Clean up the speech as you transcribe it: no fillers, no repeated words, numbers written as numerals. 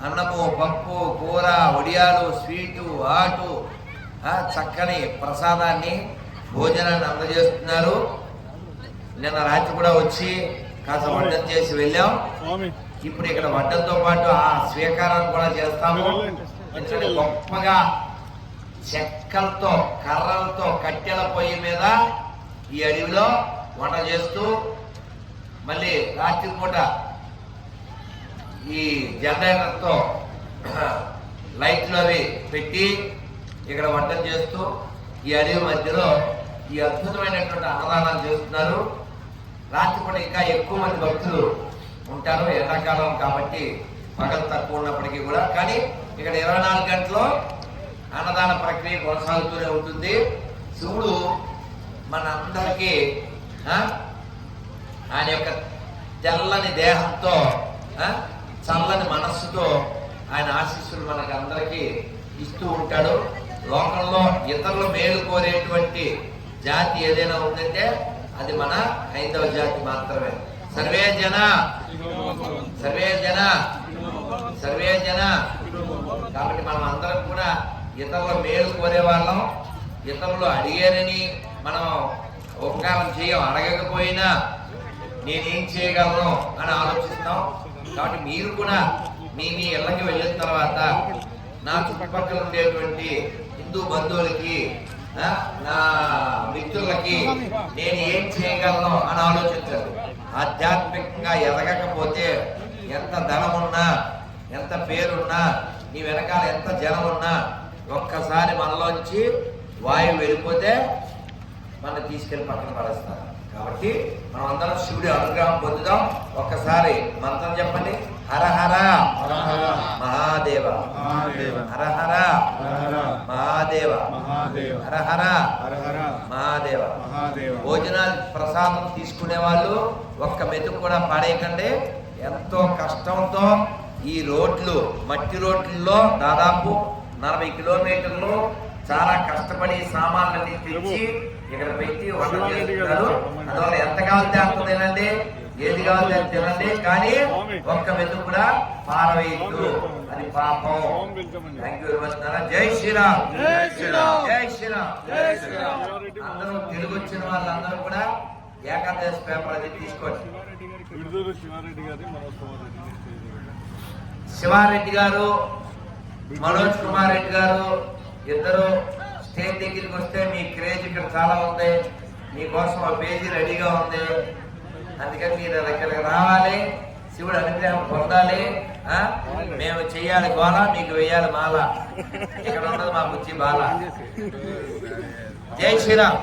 అన్నము, పప్పు, కూర, వడియాలు, స్వీటు, ఆటు, చక్కని ప్రసాదాన్ని, భోజనాన్ని అందజేస్తున్నారు. నిన్న రాత్రి కూడా వచ్చి కాస్త వడ్డం చేసి వెళ్ళాం. ఇప్పుడు ఇక్కడ వడ్డంతో పాటు ఆ స్వీకారాన్ని కూడా చేస్తాము. ఎందుకంటే గొప్పగా చెక్కలతో, కర్రలతో, కట్టెల పొయ్యి మీద ఈ అడవిలో వంట చేస్తూ మళ్ళీ రాత్రి పూట ఈ జనరేటర్తో లైట్లు అవి పెట్టి ఇక్కడ వంటం చేస్తూ ఈ అడవి మధ్యలో ఈ అద్భుతమైనటువంటి అన్నదానాలు చేస్తున్నారు. రాత్రిపూట ఇంకా ఎక్కువ మంది భక్తులు ఉంటారు, ఎండాకాలం కాబట్టి పగలు తక్కువ ఉన్నప్పటికీ కూడా. కానీ ఇక్కడ 24 గంటలు అన్నదాన ప్రక్రియ కొనసాగుతూనే ఉంటుంది. శివుడు మనందరికీ ఆయన యొక్క తెల్లని దేహంతో, చల్లని మనస్సుతో ఆయన ఆశీస్సులు మనకు అందరికీ ఇస్తూ ఉంటాడు. లోకంలో ఇతరులు మేలు కోరేటువంటి జాతి ఏదైనా ఉందంటే అది మన హైందవ జాతి మాత్రమే. సర్వే జన సర్వే జన సర్వే జన. కాబట్టి మనం అందరం కూడా ఇతరుల మేలు కోరే వాళ్ళం. ఇతరులు అడిగారని మనం ఉపకారం చేయం, అడగకపోయినా నేనేం చేయగలను అని ఆలోచిస్తాం. కాబట్టి మీరు కూడా మీ ఇళ్ళకి వెళ్ళిన తర్వాత నా చుట్టుపక్కల ఉండేటువంటి హిందూ బంధువులకి, నా మిత్రులకి నేను ఏం చేయగలను అని ఆలోచించండి. ఆధ్యాత్మికంగా ఎదగకపోతే ఎంత ధనం ఉన్నా, ఎంత పేరున్నా, నీ వెనకాల ఎంత జనం ఉన్నా, ఒక్కసారి మనలోంచి వాయువు వెళ్ళిపోతే మనం తీసుకెళ్లి పక్కన పడేస్తారు. కాబట్టి మనం అందరం శివుడి అనుగ్రహం పొందుదాం. ఒక్కసారి మంత్రం చెప్పండి. హర హర మహాదేవ, హర హర మహాదేవ, హర హర మహాదేవ. భోజనాలు ప్రసాదం తీసుకునే వాళ్ళు ఒక్క మెతుకు కూడా పాడేయకండి. ఎంతో కష్టంతో ఈ రోడ్లు, మట్టి రోడ్లలో దాదాపు 40 కిలోమీటర్లు చాలా కష్టపడి సామాన్లన్నీ తెచ్చి ఇక్కడ పెట్టి వంట చేస్తున్నారు. అందువల్ల ఎంత కావాలంటే అంత తినండి, ఏది కావాలంటే అది తినండి, కానీ ఒక్క మెతుకు కూడా పారవేయద్దు, అది పాపం. Thank you very much. జై శ్రీరామ్, జై శ్రీరామ్, జై శ్రీరామ్, జై శ్రీరామ్. అందరూ తెలుగు వచ్చిన వాళ్ళందరూ కూడా ఏకాదశి పేపర్ అది తీసుకోండి. శివారెడ్డి గారు, మనోజ్ కుమార్ రెడ్డి గారు ఇద్దరు స్టేజ్ దగ్గరికి వస్తే మీ క్రేజ్ ఇక్కడ చాలా ఉంది. మీకోసం ఆ పేజీ రెడీగా ఉంది. అందుకని మీరు ఇక్కడికి రావాలి, శివుడు అనుగ్రహం పొందాలి. మేము చెయ్యాలి గోళ, మీకు వెయ్యాలి మాల. ఇక్కడ ఉన్నది మా బుచ్చి బాల. జై శ్రీరామ్.